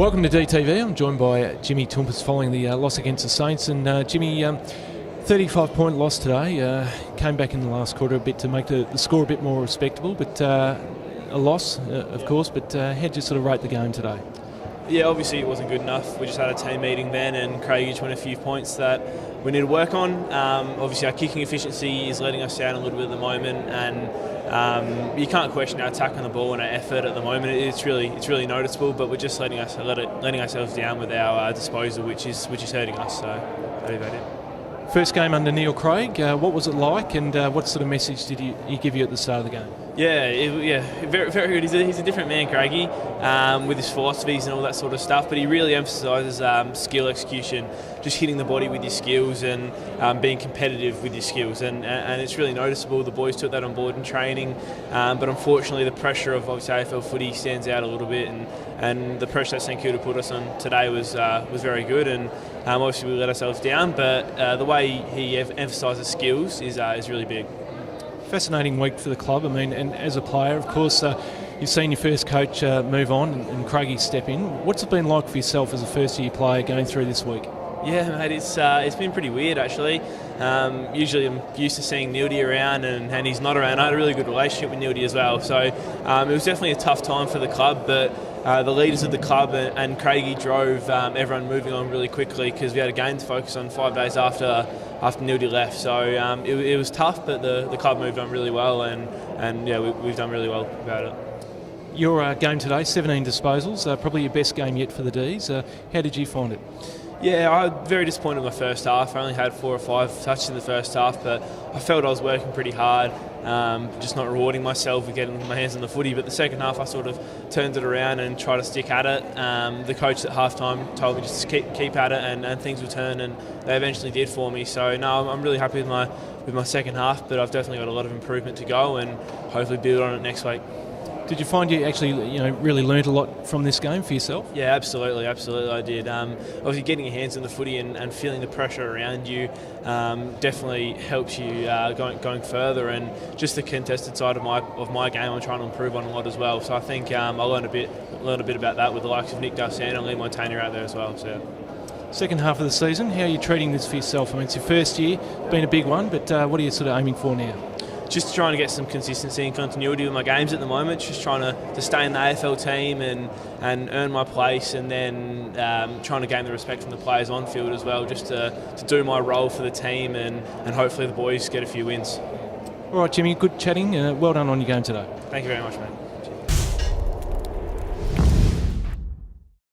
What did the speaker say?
Welcome to DTV. I'm joined by Jimmy Toumpas following the loss against the Saints. And Jimmy, 35-point loss today. Came back in the last quarter a bit to make the score a bit more respectable, but a loss, of course. But how'd you sort of rate the game today? Yeah, obviously it wasn't good enough. We just had a team meeting then, and Craig each went a few points that we need to work on. Obviously our kicking efficiency is letting us down a little bit at the moment, and you can't question our attack on the ball and our effort at the moment. It's really noticeable, but we're just letting ourselves down with our disposal, which is hurting us. So that'll be about it. First game under Neil Craig, what was it like, and what sort of message did he give you at the start of the game? Yeah, very, very good. He's a different man, Craigie, with his philosophies and all that sort of stuff. But he really emphasises skill execution, just hitting the body with your skills and being competitive with your skills. And it's really noticeable. The boys took that on board in training, but unfortunately the pressure of obviously AFL footy stands out a little bit, and the pressure that St Kilda put us on today was very good. And obviously we let ourselves down, but the way he emphasises skills is really big. Fascinating week for the club. I mean, and as a player, of course, you've seen your first coach move on and Craigie step in. What's it been like for yourself as a first-year player going through this week? Yeah, mate, it's been pretty weird actually. Usually I'm used to seeing Nildy around and he's not around. I had a really good relationship with Nildy as well, so it was definitely a tough time for the club, but the leaders of the club and Craigie drove everyone moving on really quickly because we had a game to focus on 5 days after Nildy left. So it was tough, but the club moved on really well, and yeah, we've done really well about it. Your game today, 17 disposals, probably your best game yet for the Ds. How did you find it? Yeah, I was very disappointed in my first half. I only had 4 or 5 touches in the first half, but I felt I was working pretty hard, just not rewarding myself with getting my hands on the footy. But the second half, I sort of turned it around and tried to stick at it. The coach at halftime told me just to keep at it, and things would turn, and they eventually did for me. So no, I'm really happy with my second half, but I've definitely got a lot of improvement to go, and hopefully build on it next week. Did you find you actually, really learnt a lot from this game for yourself? Yeah, absolutely I did. Obviously, getting your hands on the footy and feeling the pressure around you definitely helps you going further. And just the contested side of my game, I'm trying to improve on a lot as well. So I think I learned a bit about that with the likes of Nick Darsan and Lee Montagna out there as well. So. Second half of the season, how are you treating this for yourself? I mean, it's your first year, been a big one, but what are you sort of aiming for now? Just trying to get some consistency and continuity with my games at the moment, just trying to stay in the AFL team and earn my place, and then trying to gain the respect from the players on field as well, just to do my role for the team and hopefully the boys get a few wins. All right, Jimmy, good chatting. Well done on your game today. Thank you very much, mate.